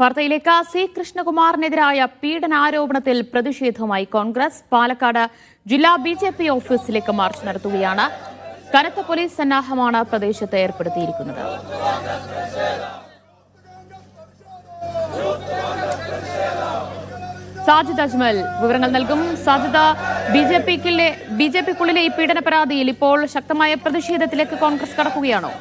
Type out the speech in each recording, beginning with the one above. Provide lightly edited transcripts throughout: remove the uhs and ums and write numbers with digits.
വാർത്തയിലേക്ക്. സി കൃഷ്ണകുമാറിനെതിരായ പീഡനാരോപണത്തിൽ പ്രതിഷേധവുമായി കോൺഗ്രസ് പാലക്കാട് ജില്ലാ ബിജെപി ഓഫീസിലേക്ക് മാർച്ച് നടത്തുകയാണ്. കനത്ത പോലീസ് സന്നാഹമാണ് പ്രദേശത്ത് ഏർപ്പെടുത്തിയിരിക്കുന്നത്. സാജിദ് അജ്മൽ വിവരങ്ങൾ നൽകും. സാജിദ്, ബിജെപിക്കുള്ളിലെ ഈ പീഡന പരാതിയിൽ ഇപ്പോൾ ശക്തമായ പ്രതിഷേധത്തിലേക്ക് കോൺഗ്രസ് കടക്കുകയാണോ?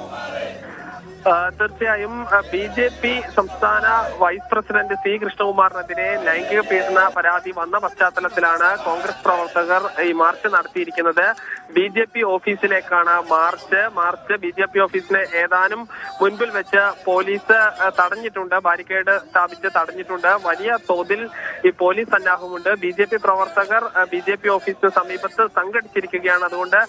തീർച്ചയായും ബി.ജെ.പി. സംസ്ഥാന വൈസ് പ്രസിഡന്റ് സി കൃഷ്ണകുമാറിനെതിരെ ലൈംഗിക പീഡന പരാതി വന്ന പശ്ചാത്തലത്തിലാണ് കോൺഗ്രസ് പ്രവർത്തകർ ഈ മാർച്ച് നടത്തിയിരിക്കുന്നത്. ബി.ജെ.പി. ഓഫീസിലേക്കാണ് മാർച്ച് ബി.ജെ.പി. ഓഫീസിനെ ഏതാനും മുൻപിൽ വെച്ച് പോലീസ് തടഞ്ഞിട്ടുണ്ട്, ബാരിക്കേഡ് സ്ഥാപിച്ച് തടഞ്ഞിട്ടുണ്ട്. വലിയ തോതിൽ ഈ പോലീസ് സന്നാഹമുണ്ട്. ബി.ജെ.പി. പ്രവർത്തകർ ബി.ജെ.പി. ഓഫീസിന് സമീപത്ത് സംഘടിച്ചിരിക്കുകയാണ്. അതുകൊണ്ട്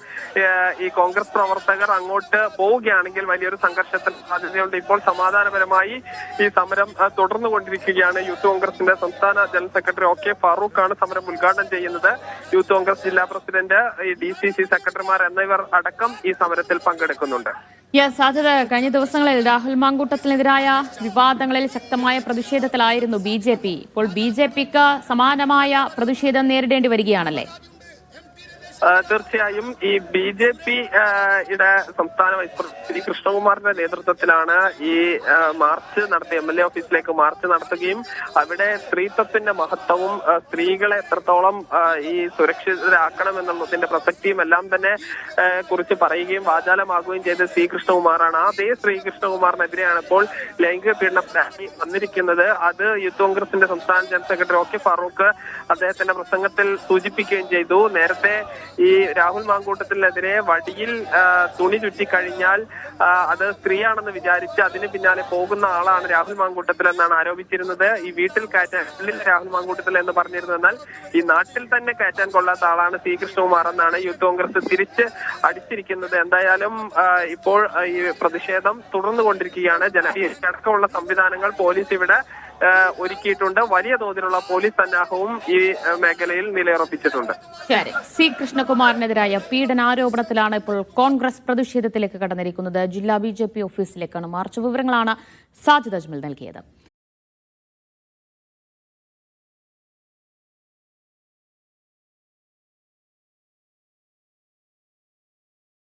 ഈ കോൺഗ്രസ് പ്രവർത്തകർ അങ്ങോട്ട് പോവുകയാണെങ്കിൽ വലിയൊരു സംഘർഷത്തിന് സാധ്യതയുണ്ട്. ഇപ്പോൾ സമാധാനപരമായി ഈ സമരം തുടർന്നുകൊണ്ടിരിക്കുകയാണ്. യൂത്ത് കോൺഗ്രസിന്റെ സംസ്ഥാന ജനറൽ സെക്രട്ടറി O.K. ഫാറൂഖാണ് സമരം ഉദ്ഘാടനം ചെയ്യുന്നത്. യൂത്ത് കോൺഗ്രസ് ജില്ലാ പ്രസിഡന്റ്, DCC സെക്രട്ടറിമാർ എന്നിവർ അടക്കം ഈ സമരത്തിൽ പങ്കെടുക്കുന്നുണ്ട്. സാധ്യത കഴിഞ്ഞ ദിവസങ്ങളിൽ രാഹുൽ മാങ്കൂട്ടത്തിനെതിരായ വിവാദങ്ങളിൽ ശക്തമായ പ്രതിഷേധത്തിലായിരുന്നു ബി.ജെ.പി. ഇപ്പോൾ ബി.ജെ.പിക്ക് സമാനമായ പ്രതിഷേധം നേരിടേണ്ടി വരികയാണല്ലേ? തീർച്ചയായും ഈ ബി.ജെ.പിയുടെ സംസ്ഥാന വൈസ് പ്രസിഡന്റ് സി കൃഷ്ണകുമാറിന്റെ നേതൃത്വത്തിലാണ് ഈ മാർച്ച് നടത്തി MLA ഓഫീസിലേക്ക് മാർച്ച് നടത്തുകയും അവിടെ സ്ത്രീത്വത്തിന്റെ മഹത്വവും സ്ത്രീകളെ എത്രത്തോളം ഈ സുരക്ഷിതരാക്കണം എന്നുള്ളതിന്റെ പ്രസക്തിയും എല്ലാം തന്നെ കുറിച്ച് പറയുകയും വാചാലമാകുകയും ചെയ്ത സി കൃഷ്ണകുമാറാണ്. അതേ ശ്രീ കൃഷ്ണകുമാറിനെതിരെയാണ് ഇപ്പോൾ ലൈംഗിക പീഡന പരാതി വന്നിരിക്കുന്നത്. അത് യൂത്ത് കോൺഗ്രസിന്റെ സംസ്ഥാന ജനറൽ സെക്രട്ടറി O.K. ഫാറൂഖ് അദ്ദേഹത്തിന്റെ പ്രസംഗത്തിൽ സൂചിപ്പിക്കുകയും ചെയ്തു. നേരത്തെ ഈ രാഹുൽ മാങ്കൂട്ടത്തിനെതിരെ വടിയിൽ തുണി ചുറ്റിക്കഴിഞ്ഞാൽ അത് സ്ത്രീയാണെന്ന് വിചാരിച്ച് അതിന് പിന്നാലെ പോകുന്ന ആളാണ് രാഹുൽ മാങ്കൂട്ടത്തിൽ എന്നാണ് ആരോപിച്ചിരുന്നത്. ഈ വീട്ടിൽ കയറ്റാൻ രാഹുൽ മാങ്കൂട്ടത്തിൽ എന്ന് പറഞ്ഞിരുന്നു. എന്നാൽ ഈ നാട്ടിൽ തന്നെ കയറ്റാൻ കൊള്ളാത്ത ആളാണ് സി കൃഷ്ണകുമാർ എന്നാണ് യൂത്ത് കോൺഗ്രസ് തിരിച്ച് അടിച്ചിരിക്കുന്നത്. എന്തായാലും ഇപ്പോൾ ഈ പ്രതിഷേധം തുടർന്നുകൊണ്ടിരിക്കുകയാണ്. ജനകീയടക്കമുള്ള സംവിധാനങ്ങൾ പോലീസ് ഇവിടെ ഒരുക്കിയിട്ടുണ്ട്. വലിയ തോതിലുള്ള പോലീസ് സന്നാഹവും ഈ മേഖലയിൽ നിലയുറപ്പിച്ചിട്ടുണ്ട്. സി കൃഷ്ണകുമാറിനെതിരായ പീഡനാരോപണത്തിലാണ് ഇപ്പോൾ കോൺഗ്രസ് പ്രതിഷേധത്തിലേക്ക് കടന്നിരിക്കുന്നത്. ജില്ലാ ബിജെപി ഓഫീസിലേക്കാണ് മാർച്ച്. വിവരങ്ങളാണ് സാജിദ് അജ്മൽ നൽകിയത്.